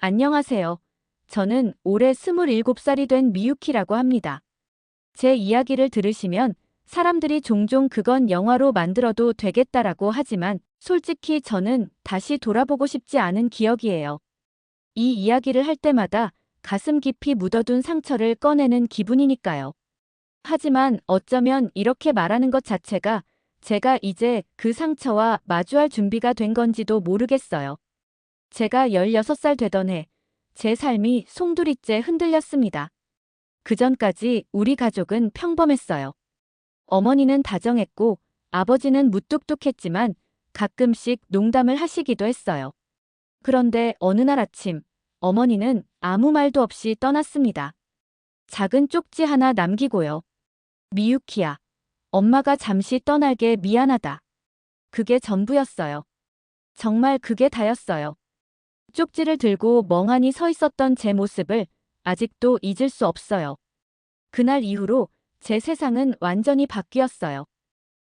안녕하세요. 저는 올해 27살이 된 미유키라고 합니다. 제 이야기를 들으시면 사람들이 종종 그건 영화로 만들어도 되겠다라고 하지만 솔직히 저는 다시 돌아보고 싶지 않은 기억이에요. 이 이야기를 할 때마다 가슴 깊이 묻어둔 상처를 꺼내는 기분이니까요. 하지만 어쩌면 이렇게 말하는 것 자체가 제가 이제 그 상처와 마주할 준비가 된 건지도 모르겠어요. 제가 16살 되던 해, 제 삶이 송두리째 흔들렸습니다. 그전까지 우리 가족은 평범했어요. 어머니는 다정했고 아버지는 무뚝뚝했지만 가끔씩 농담을 하시기도 했어요. 그런데 어느 날 아침, 어머니는 아무 말도 없이 떠났습니다. 작은 쪽지 하나 남기고요. 미유키야, 엄마가 잠시 떠날게 미안하다. 그게 전부였어요. 정말 그게 다였어요. 쪽지를 들고 멍하니 서 있었던 제 모습을 아직도 잊을 수 없어요. 그날 이후로 제 세상은 완전히 바뀌었어요.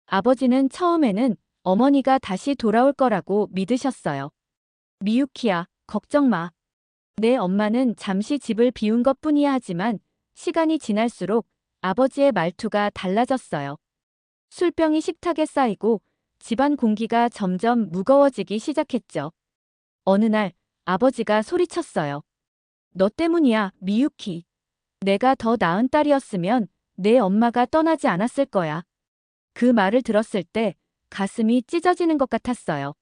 아버지는 처음에는 어머니가 다시 돌아올 거라고 믿으셨어요. 미유키야, 걱정 마. 내 엄마는 잠시 집을 비운 것뿐이야 하지만 시간이 지날수록 아버지의 말투가 달라졌어요. 술병이 식탁에 쌓이고 집안 공기가 점점 무거워지기 시작했죠. 어느 날 아버지가 소리쳤어요. 너 때문이야, 미유키. 내가 더 나은 딸이었으면 내 엄마가 떠나지 않았을 거야. 그 말을 들었을 때 가슴이 찢어지는 것 같았어요.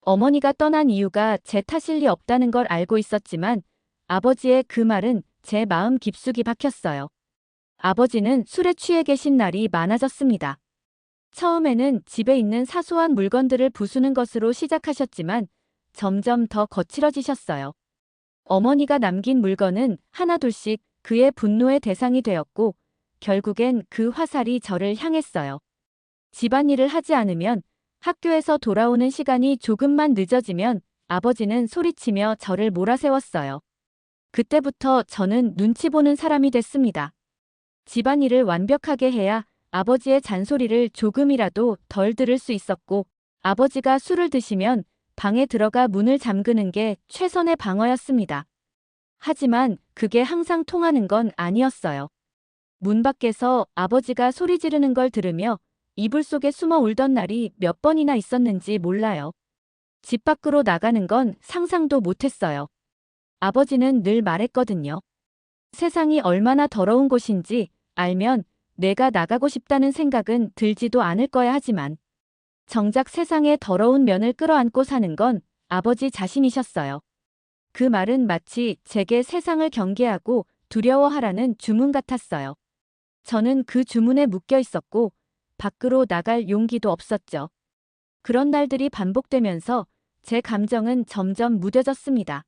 어머니가 떠난 이유가 제 탓일 리 없다는 걸 알고 있었지만 아버지의 그 말은 제 마음 깊숙이 박혔어요. 아버지는 술에 취해 계신 날이 많아졌습니다. 처음에는 집에 있는 사소한 물건들을 부수는 것으로 시작하셨지만 점점 더 거칠어지셨어요. 어머니가 남긴 물건은 하나둘씩 그의 분노의 대상이 되었고 결국엔 그 화살이 저를 향했어요. 집안일을 하지 않으면, 학교에서 돌아오는 시간이 조금만 늦어지면 아버지는 소리치며 저를 몰아세웠어요. 그때부터 저는 눈치 보는 사람이 됐습니다. 집안일을 완벽하게 해야 아버지의 잔소리를 조금이라도 덜 들을 수 있었고, 아버지가 술을 드시면 방에 들어가 문을 잠그는 게 최선의 방어였습니다. 하지만 그게 항상 통하는 건 아니었어요. 문 밖에서 아버지가 소리 지르는 걸 들으며 이불 속에 숨어 울던 날이 몇 번이나 있었는지 몰라요. 집 밖으로 나가는 건 상상도 못했어요. 아버지는 늘 말했거든요. 세상이 얼마나 더러운 곳인지 알면 내가 나가고 싶다는 생각은 들지도 않을 거야 하지만 정작 세상의 더러운 면을 끌어안고 사는 건 아버지 자신이셨어요. 그 말은 마치 제게 세상을 경계하고 두려워하라는 주문 같았어요. 저는 그 주문에 묶여 있었고 밖으로 나갈 용기도 없었죠. 그런 날들이 반복되면서 제 감정은 점점 무뎌졌습니다.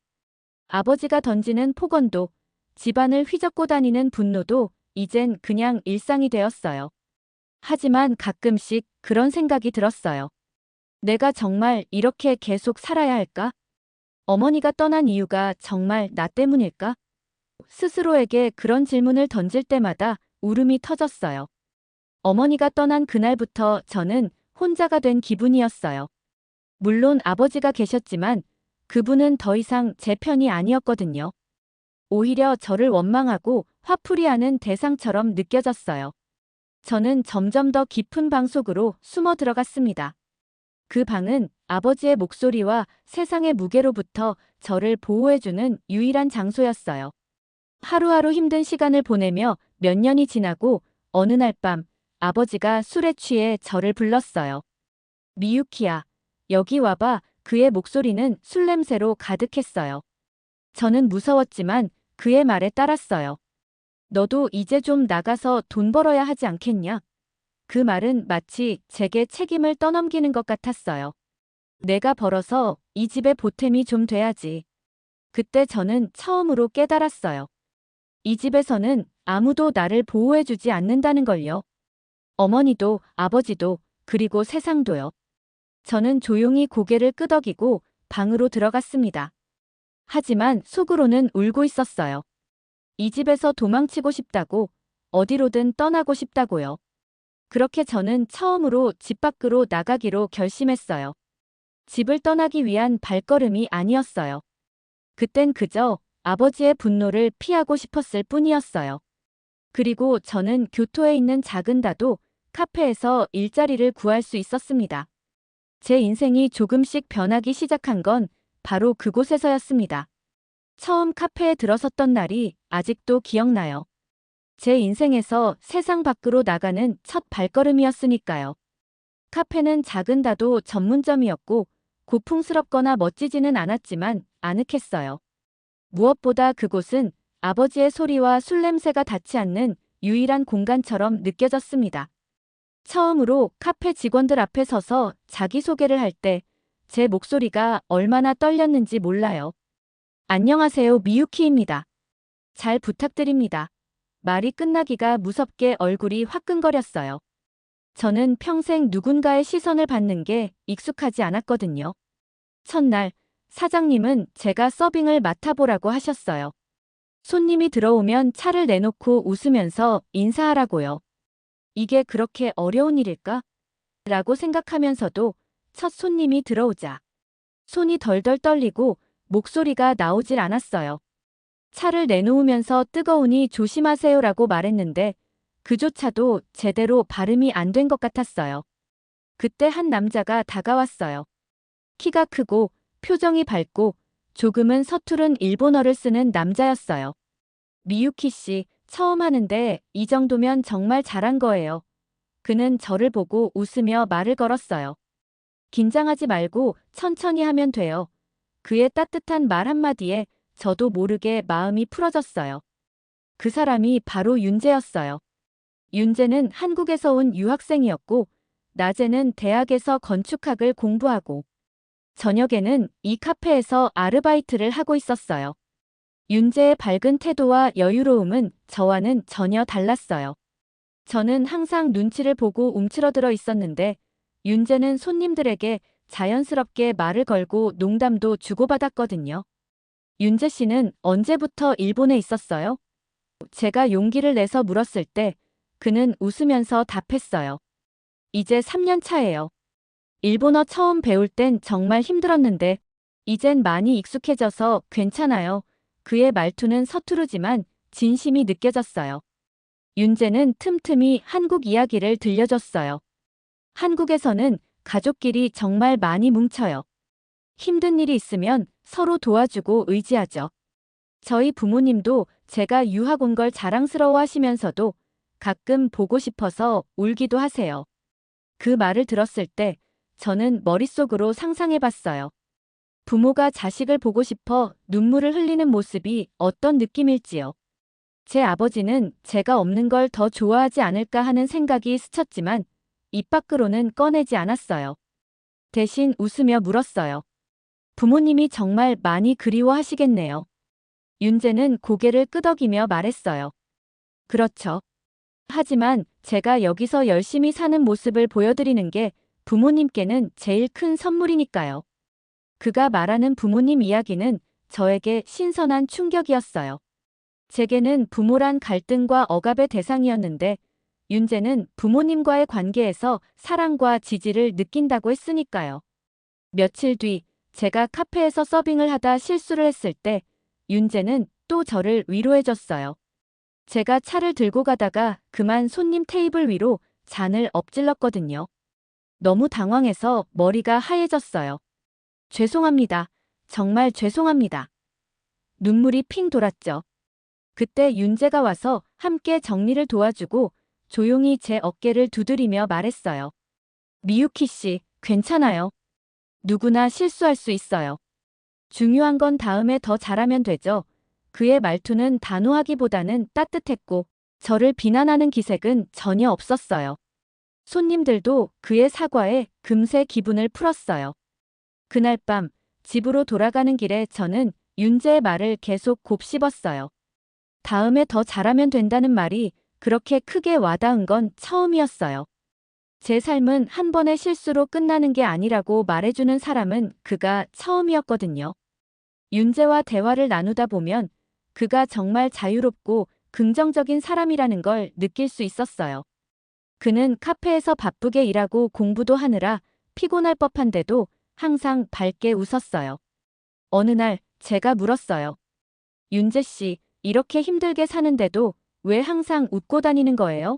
아버지가 던지는 폭언도, 집안을 휘젓고 다니는 분노도 이젠 그냥 일상이 되었어요. 하지만 가끔씩 그런 생각이 들었어요. 내가 정말 이렇게 계속 살아야 할까? 어머니가 떠난 이유가 정말 나 때문일까? 스스로에게 그런 질문을 던질 때마다 울음이 터졌어요. 어머니가 떠난 그날부터 저는 혼자가 된 기분이었어요. 물론 아버지가 계셨지만 그분은 더 이상 제 편이 아니었거든요. 오히려 저를 원망하고 화풀이하는 대상처럼 느껴졌어요. 저는 점점 더 깊은 방 속으로 숨어 들어갔습니다. 그 방은 아버지의 목소리와 세상의 무게로부터 저를 보호해주는 유일한 장소였어요. 하루하루 힘든 시간을 보내며 몇 년이 지나고 어느 날 밤 아버지가 술에 취해 저를 불렀어요. 미유키야, 여기 와봐. 그의 목소리는 술 냄새로 가득했어요. 저는 무서웠지만 그의 말에 따랐어요. 너도 이제 좀 나가서 돈 벌어야 하지 않겠냐? 그 말은 마치 제게 책임을 떠넘기는 것 같았어요. 내가 벌어서 이 집의 보탬이 좀 돼야지. 그때 저는 처음으로 깨달았어요. 이 집에서는 아무도 나를 보호해주지 않는다는 걸요. 어머니도, 아버지도, 그리고 세상도요. 저는 조용히 고개를 끄덕이고 방으로 들어갔습니다. 하지만 속으로는 울고 있었어요. 이 집에서 도망치고 싶다고, 어디로든 떠나고 싶다고요. 그렇게 저는 처음으로 집 밖으로 나가기로 결심했어요. 집을 떠나기 위한 발걸음이 아니었어요. 그땐 그저 아버지의 분노를 피하고 싶었을 뿐이었어요. 그리고 저는 교토에 있는 작은 다도 카페에서 일자리를 구할 수 있었습니다. 제 인생이 조금씩 변하기 시작한 건 바로 그곳에서였습니다. 처음 카페에 들어섰던 날이 아직도 기억나요. 제 인생에서 세상 밖으로 나가는 첫 발걸음이었으니까요. 카페는 작은 다도 전문점이었고 고풍스럽거나 멋지지는 않았지만 아늑했어요. 무엇보다 그곳은 아버지의 소리와 술 냄새가 닿지 않는 유일한 공간처럼 느껴졌습니다. 처음으로 카페 직원들 앞에 서서 자기소개를 할 때 제 목소리가 얼마나 떨렸는지 몰라요. 안녕하세요, 미유키입니다. 잘 부탁드립니다. 말이 끝나기가 무섭게 얼굴이 화끈거렸어요. 저는 평생 누군가의 시선을 받는 게 익숙하지 않았거든요. 첫날, 사장님은 제가 서빙을 맡아보라고 하셨어요. 손님이 들어오면 차를 내놓고 웃으면서 인사하라고요. 이게 그렇게 어려운 일일까? 라고 생각하면서도 첫 손님이 들어오자 손이 덜덜 떨리고 목소리가 나오질 않았어요. 차를 내놓으면서 뜨거우니 조심하세요라고 말했는데 그조차도 제대로 발음이 안 된 것 같았어요. 그때 한 남자가 다가왔어요. 키가 크고 표정이 밝고 조금은 서투른 일본어를 쓰는 남자였어요. 미유키 씨, 처음 하는데 이 정도면 정말 잘한 거예요. 그는 저를 보고 웃으며 말을 걸었어요. 긴장하지 말고 천천히 하면 돼요. 그의 따뜻한 말 한마디에 저도 모르게 마음이 풀어졌어요. 그 사람이 바로 윤재였어요. 윤재는 한국에서 온 유학생이었고, 낮에는 대학에서 건축학을 공부하고, 저녁에는 이 카페에서 아르바이트를 하고 있었어요. 윤재의 밝은 태도와 여유로움은 저와는 전혀 달랐어요. 저는 항상 눈치를 보고 움츠러들어 있었는데, 윤재는 손님들에게 자연스럽게 말을 걸고 농담도 주고받았거든요. 윤재 씨는 언제부터 일본에 있었어요? 제가 용기를 내서 물었을 때 그는 웃으면서 답했어요. 이제 3년 차예요. 일본어 처음 배울 땐 정말 힘들었는데 이젠 많이 익숙해져서 괜찮아요. 그의 말투는 서투르지만 진심이 느껴졌어요. 윤재는 틈틈이 한국 이야기를 들려줬어요. 한국에서는 가족끼리 정말 많이 뭉쳐요. 힘든 일이 있으면 서로 도와주고 의지하죠. 저희 부모님도 제가 유학 온 걸 자랑스러워 하시면서도 가끔 보고 싶어서 울기도 하세요. 그 말을 들었을 때 저는 머릿속으로 상상해 봤어요. 부모가 자식을 보고 싶어 눈물을 흘리는 모습이 어떤 느낌일지요. 제 아버지는 제가 없는 걸 더 좋아하지 않을까 하는 생각이 스쳤지만 입 밖으로는 꺼내지 않았어요. 대신 웃으며 물었어요. 부모님이 정말 많이 그리워하시겠네요. 윤재는 고개를 끄덕이며 말했어요. 그렇죠. 하지만 제가 여기서 열심히 사는 모습을 보여드리는 게 부모님께는 제일 큰 선물이니까요. 그가 말하는 부모님 이야기는 저에게 신선한 충격이었어요. 제게는 부모란 갈등과 억압의 대상이었는데 윤재는 부모님과의 관계에서 사랑과 지지를 느낀다고 했으니까요. 며칠 뒤 제가 카페에서 서빙을 하다 실수를 했을 때 윤재는 또 저를 위로해줬어요. 제가 차를 들고 가다가 그만 손님 테이블 위로 잔을 엎질렀거든요. 너무 당황해서 머리가 하얘졌어요. 죄송합니다. 정말 죄송합니다. 눈물이 핑 돌았죠. 그때 윤재가 와서 함께 정리를 도와주고 조용히 제 어깨를 두드리며 말했어요. 미유키 씨, 괜찮아요. 누구나 실수할 수 있어요. 중요한 건 다음에 더 잘하면 되죠. 그의 말투는 단호하기보다는 따뜻했고 저를 비난하는 기색은 전혀 없었어요. 손님들도 그의 사과에 금세 기분을 풀었어요. 그날 밤 집으로 돌아가는 길에 저는 윤재의 말을 계속 곱씹었어요. 다음에 더 잘하면 된다는 말이 그렇게 크게 와닿은 건 처음이었어요. 제 삶은 한 번의 실수로 끝나는 게 아니라고 말해주는 사람은 그가 처음이었거든요. 윤재와 대화를 나누다 보면 그가 정말 자유롭고 긍정적인 사람이라는 걸 느낄 수 있었어요. 그는 카페에서 바쁘게 일하고 공부도 하느라 피곤할 법한데도 항상 밝게 웃었어요. 어느 날 제가 물었어요. 윤재 씨, 이렇게 힘들게 사는데도 왜 항상 웃고 다니는 거예요?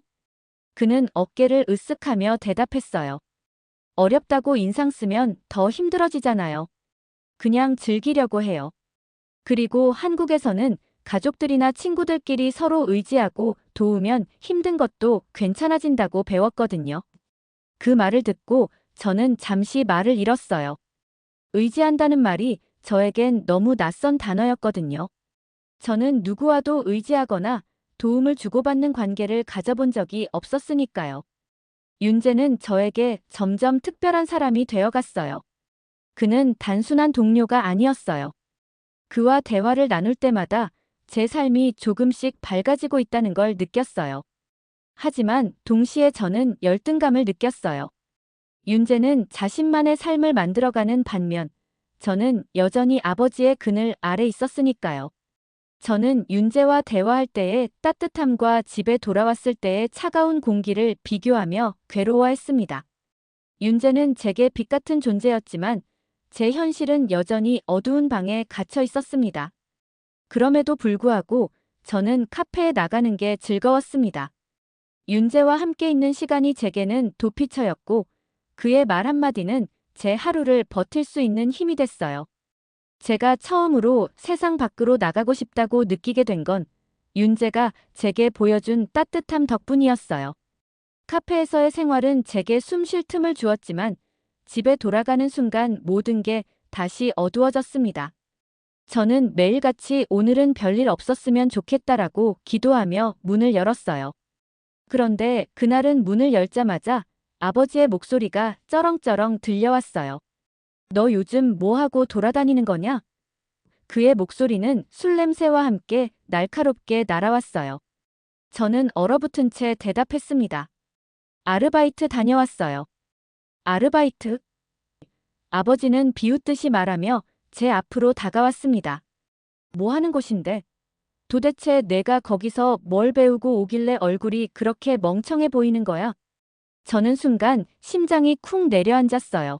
그는 어깨를 으쓱하며 대답했어요. 어렵다고 인상 쓰면 더 힘들어지잖아요. 그냥 즐기려고 해요. 그리고 한국에서는 가족들이나 친구들끼리 서로 의지하고 도우면 힘든 것도 괜찮아진다고 배웠거든요. 그 말을 듣고 저는 잠시 말을 잃었어요. 의지한다는 말이 저에겐 너무 낯선 단어였거든요. 저는 누구와도 의지하거나 도움을 주고받는 관계를 가져본 적이 없었으니까요. 윤재는 저에게 점점 특별한 사람이 되어갔어요. 그는 단순한 동료가 아니었어요. 그와 대화를 나눌 때마다 제 삶이 조금씩 밝아지고 있다는 걸 느꼈어요. 하지만 동시에 저는 열등감을 느꼈어요. 윤재는 자신만의 삶을 만들어가는 반면 저는 여전히 아버지의 그늘 아래 있었으니까요. 저는 윤재와 대화할 때의 따뜻함과 집에 돌아왔을 때의 차가운 공기를 비교하며 괴로워했습니다. 윤재는 제게 빛 같은 존재였지만 제 현실은 여전히 어두운 방에 갇혀 있었습니다. 그럼에도 불구하고 저는 카페에 나가는 게 즐거웠습니다. 윤재와 함께 있는 시간이 제게는 도피처였고 그의 말 한마디는 제 하루를 버틸 수 있는 힘이 됐어요. 제가 처음으로 세상 밖으로 나가고 싶다고 느끼게 된 건 윤재가 제게 보여준 따뜻함 덕분이었어요. 카페에서의 생활은 제게 숨 쉴 틈을 주었지만 집에 돌아가는 순간 모든 게 다시 어두워졌습니다. 저는 매일같이 오늘은 별일 없었으면 좋겠다라고 기도하며 문을 열었어요. 그런데 그날은 문을 열자마자 아버지의 목소리가 쩌렁쩌렁 들려왔어요. 너 요즘 뭐 하고 돌아다니는 거냐? 그의 목소리는 술 냄새와 함께 날카롭게 날아왔어요. 저는 얼어붙은 채 대답했습니다. 아르바이트 다녀왔어요. 아르바이트? 아버지는 비웃듯이 말하며 제 앞으로 다가왔습니다. 뭐 하는 곳인데? 도대체 내가 거기서 뭘 배우고 오길래 얼굴이 그렇게 멍청해 보이는 거야? 저는 순간 심장이 쿵 내려앉았어요.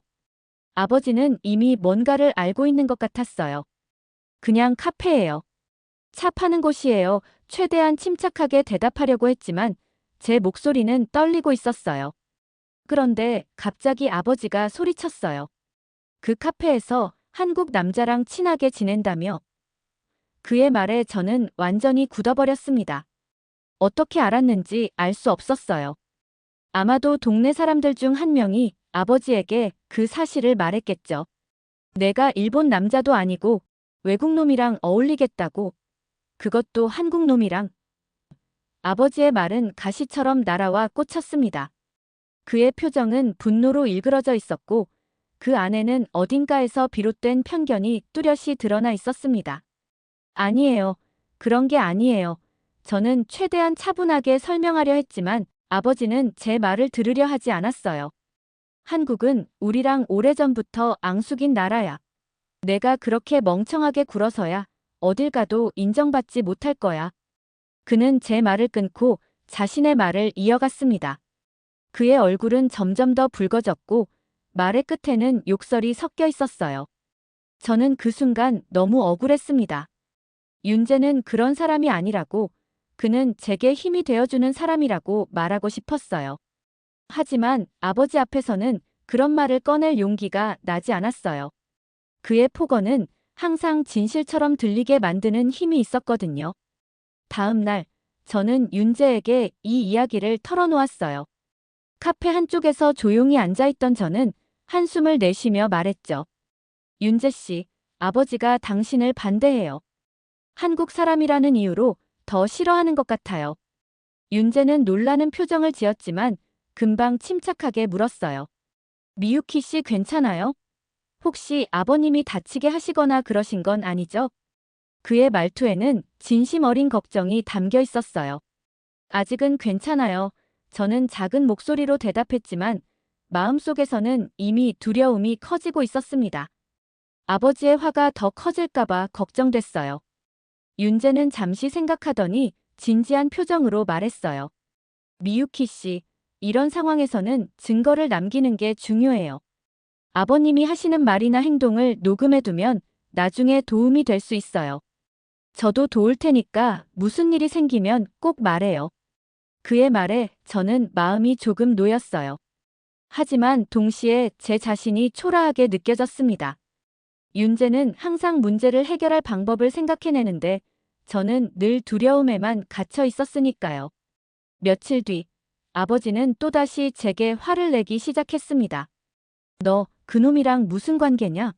아버지는 이미 뭔가를 알고 있는 것 같았어요. 그냥 카페예요. 차 파는 곳이에요. 최대한 침착하게 대답하려고 했지만 제 목소리는 떨리고 있었어요. 그런데 갑자기 아버지가 소리쳤어요. 그 카페에서 한국 남자랑 친하게 지낸다며. 그의 말에 저는 완전히 굳어버렸습니다. 어떻게 알았는지 알 수 없었어요. 아마도 동네 사람들 중 한 명이 아버지에게 그 사실을 말했겠죠. 내가 일본 남자도 아니고 외국 놈이랑 어울리겠다고. 그것도 한국 놈이랑. 아버지의 말은 가시처럼 날아와 꽂혔습니다. 그의 표정은 분노로 일그러져 있었고 그 안에는 어딘가에서 비롯된 편견이 뚜렷이 드러나 있었습니다. 아니에요. 그런 게 아니에요. 저는 최대한 차분하게 설명하려 했지만 아버지는 제 말을 들으려 하지 않았어요. 한국은 우리랑 오래전부터 앙숙인 나라야. 내가 그렇게 멍청하게 굴어서야 어딜 가도 인정받지 못할 거야. 그는 제 말을 끊고 자신의 말을 이어갔습니다. 그의 얼굴은 점점 더 붉어졌고 말의 끝에는 욕설이 섞여 있었어요. 저는 그 순간 너무 억울했습니다. 윤재는 그런 사람이 아니라고, 그는 제게 힘이 되어주는 사람이라고 말하고 싶었어요. 하지만 아버지 앞에서는 그런 말을 꺼낼 용기가 나지 않았어요. 그의 폭언은 항상 진실처럼 들리게 만드는 힘이 있었거든요. 다음 날, 저는 윤재에게 이 이야기를 털어놓았어요. 카페 한쪽에서 조용히 앉아있던 저는 한숨을 내쉬며 말했죠. 윤재 씨, 아버지가 당신을 반대해요. 한국 사람이라는 이유로 더 싫어하는 것 같아요. 윤재는 놀라는 표정을 지었지만 금방 침착하게 물었어요. 미유키 씨 괜찮아요? 혹시 아버님이 다치게 하시거나 그러신 건 아니죠? 그의 말투에는 진심 어린 걱정이 담겨 있었어요. 아직은 괜찮아요. 저는 작은 목소리로 대답했지만 마음속에서는 이미 두려움이 커지고 있었습니다. 아버지의 화가 더 커질까봐 걱정됐어요. 윤재는 잠시 생각하더니 진지한 표정으로 말했어요. 미유키 씨, 이런 상황에서는 증거를 남기는 게 중요해요. 아버님이 하시는 말이나 행동을 녹음해두면 나중에 도움이 될 수 있어요. 저도 도울 테니까 무슨 일이 생기면 꼭 말해요. 그의 말에 저는 마음이 조금 놓였어요. 하지만 동시에 제 자신이 초라하게 느껴졌습니다. 윤재는 항상 문제를 해결할 방법을 생각해내는데 저는 늘 두려움에만 갇혀 있었으니까요. 며칠 뒤 아버지는 또다시 제게 화를 내기 시작했습니다. 너 그놈이랑 무슨 관계냐?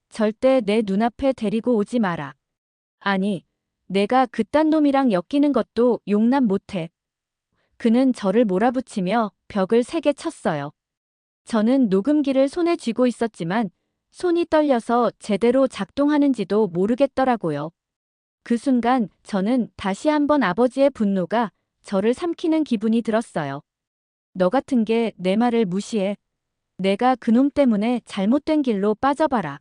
절대 내 눈앞에 데리고 오지 마라. 아니, 내가 그딴 놈이랑 엮이는 것도 용납 못해. 그는 저를 몰아붙이며 벽을 세게 쳤어요. 저는 녹음기를 손에 쥐고 있었지만 손이 떨려서 제대로 작동하는지도 모르겠더라고요. 그 순간 저는 다시 한번 아버지의 분노가 저를 삼키는 기분이 들었어요. 너 같은 게 내 말을 무시해. 내가 그놈 때문에 잘못된 길로 빠져봐라.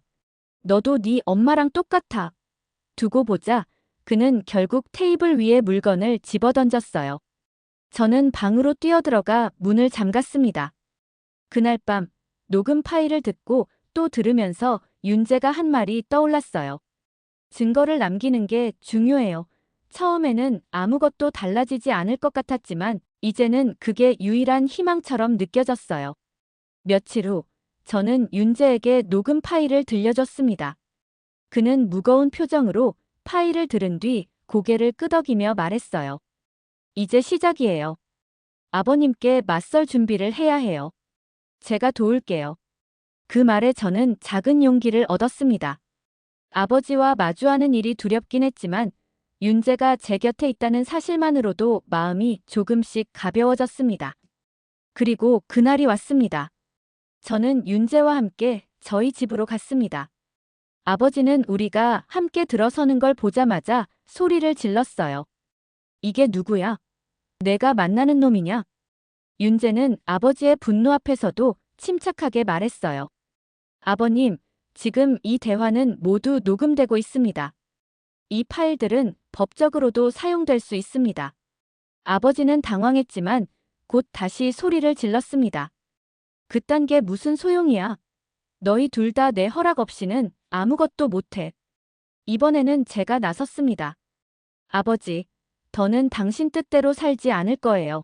너도 네 엄마랑 똑같아. 두고 보자. 그는 결국 테이블 위에 물건을 집어던졌어요. 저는 방으로 뛰어들어가 문을 잠갔습니다. 그날 밤 녹음 파일을 듣고 또 들으면서 윤재가 한 말이 떠올랐어요. 증거를 남기는 게 중요해요. 처음에는 아무것도 달라지지 않을 것 같았지만 이제는 그게 유일한 희망처럼 느껴졌어요. 며칠 후 저는 윤재에게 녹음 파일을 들려줬습니다. 그는 무거운 표정으로 파일을 들은 뒤 고개를 끄덕이며 말했어요. 이제 시작이에요. 아버님께 맞설 준비를 해야 해요. 제가 도울게요. 그 말에 저는 작은 용기를 얻었습니다. 아버지와 마주하는 일이 두렵긴 했지만 윤재가 제 곁에 있다는 사실만으로도 마음이 조금씩 가벼워졌습니다. 그리고 그날이 왔습니다. 저는 윤재와 함께 저희 집으로 갔습니다. 아버지는 우리가 함께 들어서는 걸 보자마자 소리를 질렀어요. 이게 누구야? 내가 만나는 놈이냐? 윤재는 아버지의 분노 앞에서도 침착하게 말했어요. 아버님, 지금 이 대화는 모두 녹음되고 있습니다. 이 파일들은 법적으로도 사용될 수 있습니다. 아버지는 당황했지만 곧 다시 소리를 질렀습니다. 그딴 게 무슨 소용이야? 너희 둘 다 내 허락 없이는 아무것도 못해. 이번에는 제가 나섰습니다. 아버지, 더는 당신 뜻대로 살지 않을 거예요.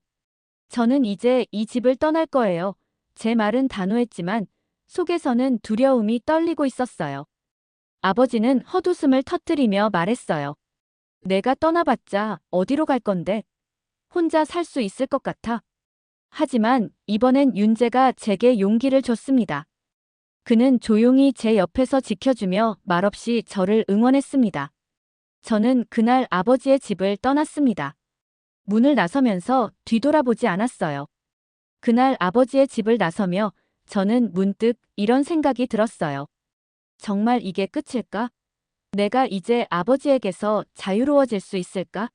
저는 이제 이 집을 떠날 거예요. 제 말은 단호했지만 속에서는 두려움이 떨리고 있었어요. 아버지는 헛웃음을 터뜨리며 말했어요. 내가 떠나봤자 어디로 갈 건데? 혼자 살 수 있을 것 같아. 하지만 이번엔 윤재가 제게 용기를 줬습니다. 그는 조용히 제 옆에서 지켜주며 말없이 저를 응원했습니다. 저는 그날 아버지의 집을 떠났습니다. 문을 나서면서 뒤돌아보지 않았어요. 그날 아버지의 집을 나서며 저는 문득 이런 생각이 들었어요. 정말 이게 끝일까? 내가 이제 아버지에게서 자유로워질 수 있을까?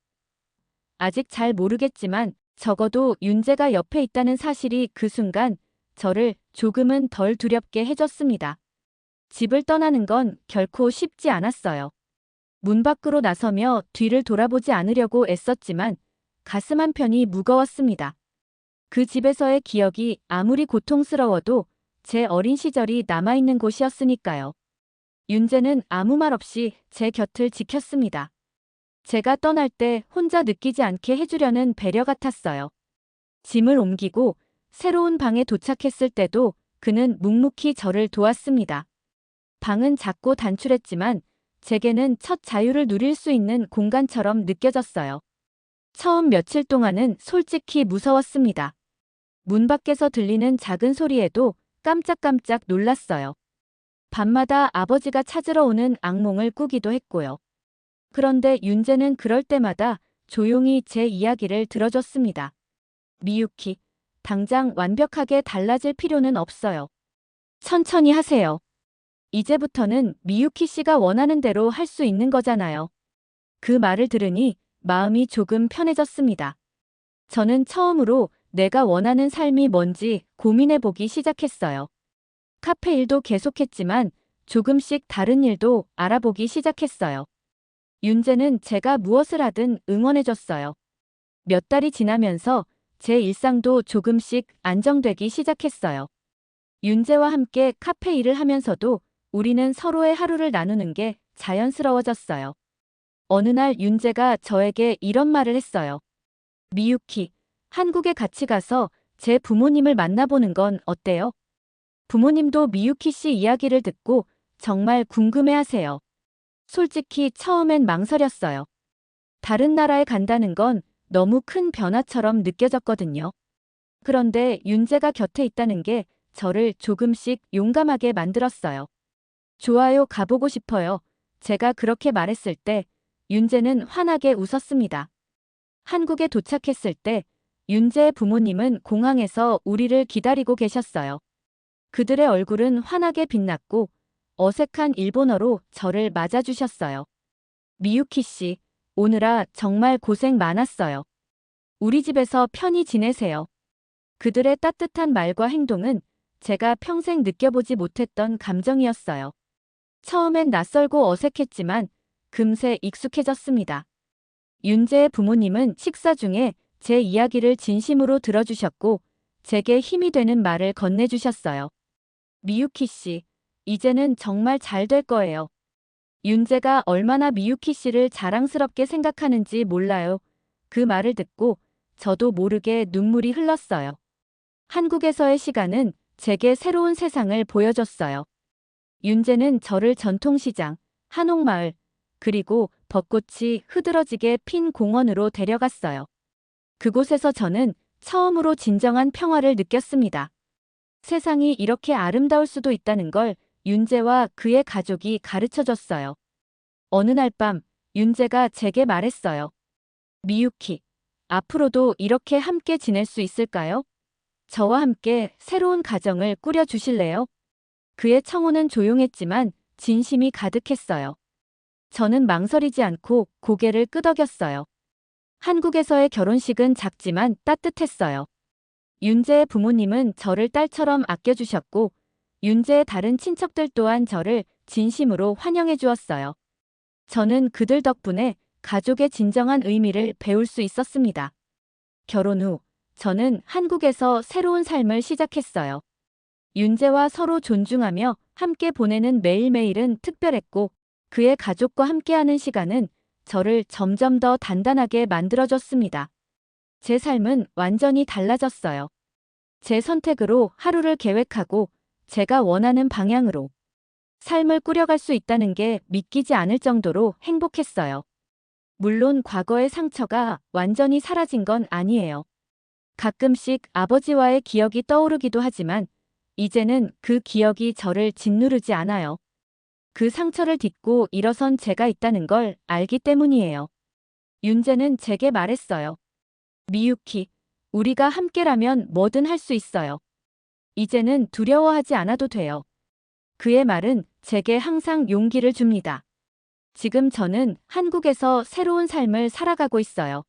아직 잘 모르겠지만 적어도 윤재가 옆에 있다는 사실이 그 순간 저를 조금은 덜 두렵게 해줬습니다. 집을 떠나는 건 결코 쉽지 않았어요. 문 밖으로 나서며 뒤를 돌아보지 않으려고 애썼지만 가슴 한편이 무거웠습니다. 그 집에서의 기억이 아무리 고통스러워도 제 어린 시절이 남아있는 곳이었으니까요. 윤재는 아무 말 없이 제 곁을 지켰습니다. 제가 떠날 때 혼자 느끼지 않게 해주려는 배려 같았어요. 짐을 옮기고 새로운 방에 도착했을 때도 그는 묵묵히 저를 도왔습니다. 방은 작고 단출했지만 제게는 첫 자유를 누릴 수 있는 공간처럼 느껴졌어요. 처음 며칠 동안은 솔직히 무서웠습니다. 문 밖에서 들리는 작은 소리에도 깜짝깜짝 놀랐어요. 밤마다 아버지가 찾으러 오는 악몽을 꾸기도 했고요. 그런데 윤재는 그럴 때마다 조용히 제 이야기를 들어줬습니다. 미유키, 당장 완벽하게 달라질 필요는 없어요. 천천히 하세요. 이제부터는 미유키 씨가 원하는 대로 할 수 있는 거잖아요. 그 말을 들으니 마음이 조금 편해졌습니다. 저는 처음으로 내가 원하는 삶이 뭔지 고민해보기 시작했어요. 카페 일도 계속했지만 조금씩 다른 일도 알아보기 시작했어요. 윤재는 제가 무엇을 하든 응원해줬어요. 몇 달이 지나면서 제 일상도 조금씩 안정되기 시작했어요. 윤재와 함께 카페 일을 하면서도 우리는 서로의 하루를 나누는 게 자연스러워졌어요. 어느 날 윤재가 저에게 이런 말을 했어요. 미유키, 한국에 같이 가서 제 부모님을 만나보는 건 어때요? 부모님도 미유키 씨 이야기를 듣고 정말 궁금해하세요. 솔직히 처음엔 망설였어요. 다른 나라에 간다는 건 너무 큰 변화처럼 느껴졌거든요. 그런데 윤재가 곁에 있다는 게 저를 조금씩 용감하게 만들었어요. 좋아요, 가보고 싶어요. 제가 그렇게 말했을 때 윤재는 환하게 웃었습니다. 한국에 도착했을 때 윤재의 부모님은 공항에서 우리를 기다리고 계셨어요. 그들의 얼굴은 환하게 빛났고 어색한 일본어로 저를 맞아주셨어요. 미유키 씨, 오느라 정말 고생 많았어요. 우리 집에서 편히 지내세요. 그들의 따뜻한 말과 행동은 제가 평생 느껴보지 못했던 감정이었어요. 처음엔 낯설고 어색했지만 금세 익숙해졌습니다. 윤재의 부모님은 식사 중에 제 이야기를 진심으로 들어주셨고 제게 힘이 되는 말을 건네주셨어요. 미유키 씨, 이제는 정말 잘 될 거예요. 윤재가 얼마나 미유키 씨를 자랑스럽게 생각하는지 몰라요. 그 말을 듣고 저도 모르게 눈물이 흘렀어요. 한국에서의 시간은 제게 새로운 세상을 보여줬어요. 윤재는 저를 전통시장, 한옥마을, 그리고 벚꽃이 흐드러지게 핀 공원으로 데려갔어요. 그곳에서 저는 처음으로 진정한 평화를 느꼈습니다. 세상이 이렇게 아름다울 수도 있다는 걸 윤재와 그의 가족이 가르쳐줬어요. 어느 날 밤 윤재가 제게 말했어요. 미유키, 앞으로도 이렇게 함께 지낼 수 있을까요? 저와 함께 새로운 가정을 꾸려주실래요? 그의 청혼은 조용했지만 진심이 가득했어요. 저는 망설이지 않고 고개를 끄덕였어요. 한국에서의 결혼식은 작지만 따뜻했어요. 윤재의 부모님은 저를 딸처럼 아껴주셨고 윤재의 다른 친척들 또한 저를 진심으로 환영해 주었어요. 저는 그들 덕분에 가족의 진정한 의미를 배울 수 있었습니다. 결혼 후 저는 한국에서 새로운 삶을 시작했어요. 윤재와 서로 존중하며 함께 보내는 매일매일은 특별했고 그의 가족과 함께하는 시간은 저를 점점 더 단단하게 만들어줬습니다. 제 삶은 완전히 달라졌어요. 제 선택으로 하루를 계획하고 제가 원하는 방향으로 삶을 꾸려갈 수 있다는 게 믿기지 않을 정도로 행복했어요. 물론 과거의 상처가 완전히 사라진 건 아니에요. 가끔씩 아버지와의 기억이 떠오르기도 하지만 이제는 그 기억이 저를 짓누르지 않아요. 그 상처를 딛고 일어선 제가 있다는 걸 알기 때문이에요. 윤재는 제게 말했어요. 미유키, 우리가 함께라면 뭐든 할 수 있어요. 이제는 두려워하지 않아도 돼요. 그의 말은 제게 항상 용기를 줍니다. 지금 저는 한국에서 새로운 삶을 살아가고 있어요.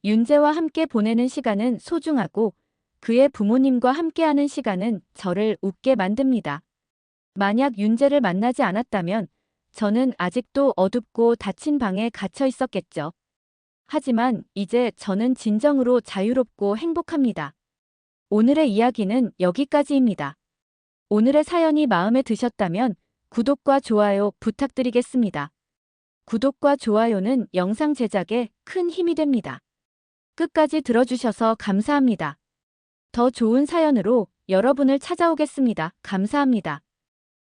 윤재와 함께 보내는 시간은 소중하고 그의 부모님과 함께하는 시간은 저를 웃게 만듭니다. 만약 윤재를 만나지 않았다면 저는 아직도 어둡고 닫힌 방에 갇혀 있었겠죠. 하지만 이제 저는 진정으로 자유롭고 행복합니다. 오늘의 이야기는 여기까지입니다. 오늘의 사연이 마음에 드셨다면 구독과 좋아요 부탁드리겠습니다. 구독과 좋아요는 영상 제작에 큰 힘이 됩니다. 끝까지 들어주셔서 감사합니다. 더 좋은 사연으로 여러분을 찾아오겠습니다. 감사합니다.